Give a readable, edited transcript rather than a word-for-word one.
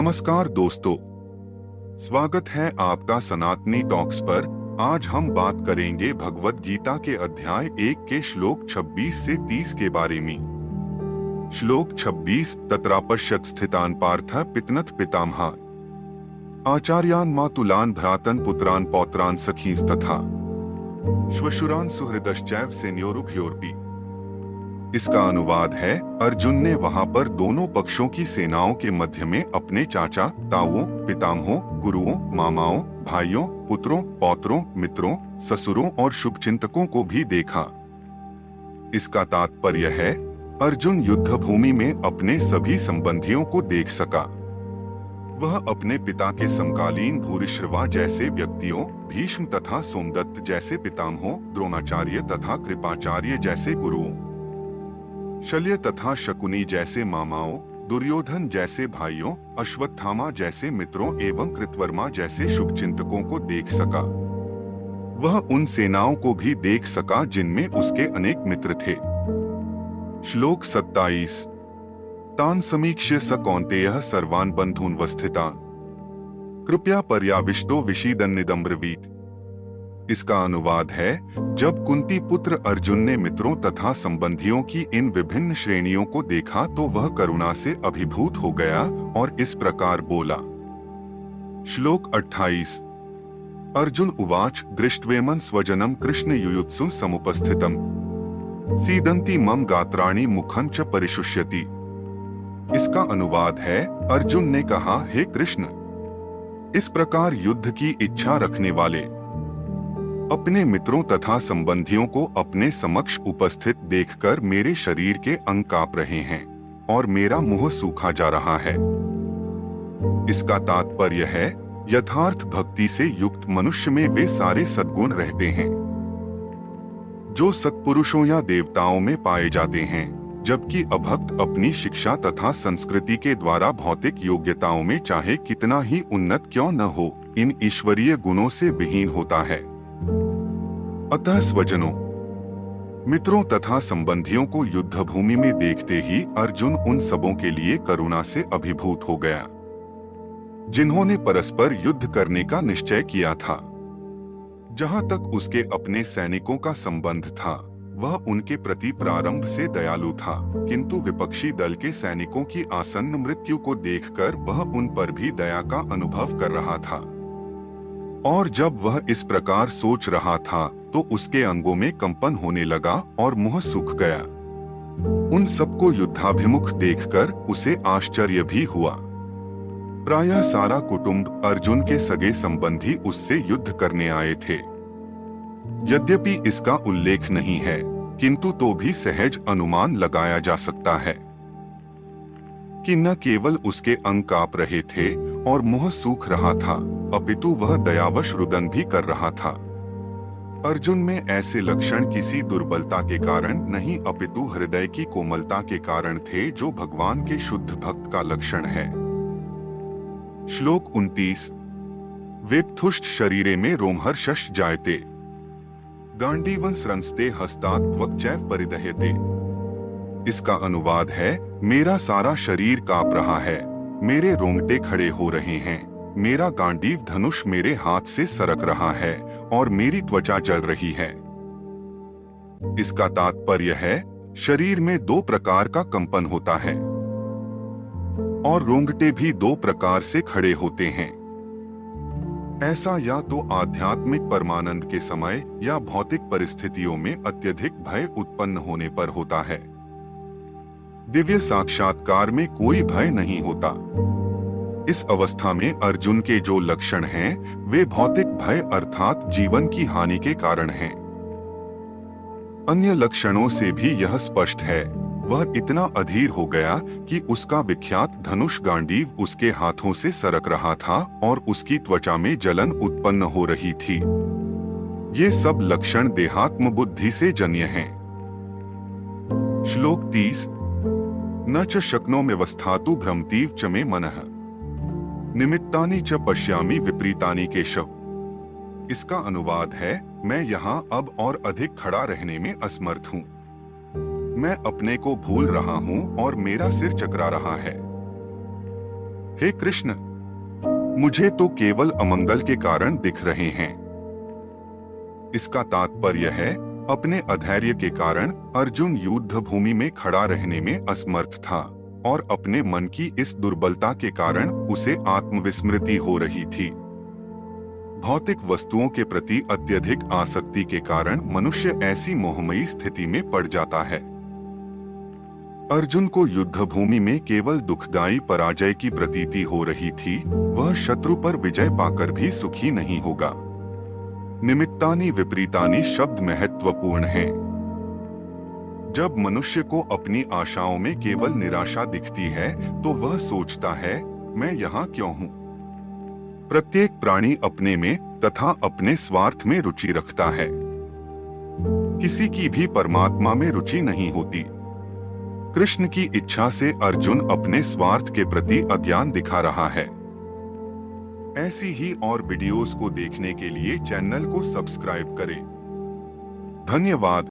नमस्कार दोस्तों, स्वागत है आपका सनातनी टॉक्स पर। आज हम बात करेंगे भगवत गीता के अध्याय 1 के श्लोक 26 से 30 के बारे में। श्लोक 26 तत्रापश्यत स्थितान पार्थ पितनथ पितामहा आचार्यान मातुलान भ्रातन पुत्रान पौत्रान सखींस्तथा श्वशुरान सुहृदश्चैव सेन्योरुभयोर्पि। इसका अनुवाद है, अर्जुन ने वहां पर दोनों पक्षों की सेनाओं के मध्य में अपने चाचा, ताऊओं, पितामहों, गुरुओं, मामाओं, भाइयों, पुत्रों, पौत्रों, मित्रों, ससुरों और शुभचिंतकों को भी देखा। इसका तात्पर्य है, अर्जुन युद्ध भूमि में अपने सभी संबंधियों को देख सका। वह अपने पिता के समकालीन भूरिश्रवा जैसे व्यक्तियों, भीष्म तथा सोमदत्त जैसे पितामहों, द्रोणाचार्य तथा कृपाचार्य जैसे गुरुओं, शल्य तथा शकुनी जैसे मामाओं, दुर्योधन जैसे भाइयों, अश्वत्थामा जैसे मित्रों एवं कृतवर्मा जैसे शुभचिंतकों को देख सका। वह उन सेनाओं को भी देख सका जिनमें उसके अनेक मित्र थे। श्लोक 27 तान समीक्ष्य स कौन्तेयः सर्वान् बन्धून् वस्थितान् कृपया पर्याविष्टो विषीदन्निदं ब्रवीत्। इसका अनुवाद है, जब कुंती पुत्र अर्जुन ने मित्रों तथा संबंधियों की इन विभिन्न श्रेणियों को देखा तो वह करुणा से अभिभूत हो गया और इस प्रकार बोला। श्लोक 28 अर्जुन उवाच दृष्ट्वेमं स्वजनं कृष्ण युयुत्सु समुपस्थितम् सीदन्ति मम गात्राणि मुखं च परिशुष्यति। इसका अनुवाद है, अर्जुन ने कहा, हे कृष्ण, इस प्रकार युद्ध की इच्छा रखने वाले अपने मित्रों तथा संबंधियों को अपने समक्ष उपस्थित देखकर मेरे शरीर के अंग कांप रहे हैं और मेरा मुंह सूखा जा रहा है। इसका तात्पर्य है, यथार्थ भक्ति से युक्त मनुष्य में वे सारे सद्गुण रहते हैं जो सत्पुरुषों या देवताओं में पाए जाते हैं, जबकि अभक्त अपनी शिक्षा तथा संस्कृति के द्वारा भौतिक योग्यताओं में चाहे कितना ही उन्नत क्यों न हो, इन ईश्वरीय गुणों से विहीन होता है। अतः स्वजनों, मित्रों तथा संबंधियों को युद्ध भूमि में देखते ही अर्जुन उन सबों के लिए करुणा से अभिभूत हो गया जिन्होंने परस्पर युद्ध करने का निश्चय किया था। जहां तक उसके अपने सैनिकों का संबंध था, वह उनके प्रति प्रारंभ से दयालु था, किंतु विपक्षी दल के सैनिकों की आसन्न मृत्यु को देखकर वह उन पर भी दया का अनुभव कर रहा था। और जब वह इस प्रकार सोच रहा था तो उसके अंगों में कंपन होने लगा और मुंह सूख गया। उन सबको युद्धाभिमुख देखकर उसे आश्चर्य भी हुआ। प्रायः सारा कुटुंब, अर्जुन के सगे संबंधी उससे युद्ध करने आए थे। यद्यपि इसका उल्लेख नहीं है, किंतु तो भी सहज अनुमान लगाया जा सकता है कि न केवल उसके अंग कांप रहे थे और मुंह सूख रहा था, अपितु वह दयावश रुदन भी कर रहा था। अर्जुन में ऐसे लक्षण किसी दुर्बलता के कारण नहीं, अपितु हृदय की कोमलता के कारण थे, जो भगवान के शुद्ध भक्त का लक्षण है। श्लोक 29 वेप्थुष्ट शरीरे में रोमहर्षश्च जायते गांडीवं स्रंस्ते हस्तात् त्वक्चैव परिदह्यते। इसका अनुवाद है, मेरा सारा शरीर कांप रहा है, मेरे रोंगटे खड़े हो रहे हैं, मेरा गांडीव धनुष मेरे हाथ से सरक रहा है और मेरी त्वचा जल रही है। इसका तात्पर्य है, शरीर में दो प्रकार का कंपन होता है और रोंगटे भी दो प्रकार से खड़े होते हैं। ऐसा या तो आध्यात्मिक परमानंद के समय या भौतिक परिस्थितियों में अत्यधिक भय उत्पन्न होने पर होता है। दिव्य साक्षात्कार में कोई भय नहीं होता। इस अवस्था में अर्जुन के जो लक्षण हैं, वे भौतिक भय अर्थात जीवन की हानि के कारण हैं। अन्य लक्षणों से भी यह स्पष्ट है, वह इतना अधीर हो गया कि उसका विख्यात धनुष गांडीव उसके हाथों से सरक रहा था और उसकी त्वचा में जलन उत्पन्न हो रही थी। ये सब लक्षण देहात्म बुद्धि से जन्य हैं। श्लोक 30 न च शक्नोम्यवस्थातु भ्रमतीव च मे मनः निमित्तानि च पश्यामि विपरीतानि केशव। इसका अनुवाद है, मैं यहाँ अब और अधिक खड़ा रहने में असमर्थ हूँ। मैं अपने को भूल रहा हूँ और मेरा सिर चकरा रहा है। हे कृष्ण, मुझे तो केवल अमंगल के कारण दिख रहे हैं। इसका तात्पर्य है, अपने अधैर्य के कारण अर्जुन युद्ध भूमि में खड़ा रहने में असमर्थ था और अपने मन की इस दुर्बलता के कारण उसे आत्मविस्मृति हो रही थी। भौतिक वस्तुओं के प्रति अत्यधिक आसक्ति के कारण मनुष्य ऐसी मोहमयी स्थिति में पड़ जाता है। अर्जुन को युद्ध भूमि में केवल दुखदायी पराजय की प्रतीति हो रही थी, वह शत्रु पर विजय पाकर भी सुखी नहीं होगा। निमित्तानि विपरीतानि शब्द महत्वपूर्ण हैं। जब मनुष्य को अपनी आशाओं में केवल निराशा दिखती है, तो वह सोचता है, मैं यहाँ क्यों हूँ? प्रत्येक प्राणी अपने में तथा अपने स्वार्थ में रुचि रखता है। किसी की भी परमात्मा में रुचि नहीं होती। कृष्ण की इच्छा से अर्जुन अपने स्वार्थ के प्रति अज्ञान दिखा रहा है। ऐसी ही और वीडियोस को देखने के लिए चैनल को सब्सक्राइब करें। धन्यवाद।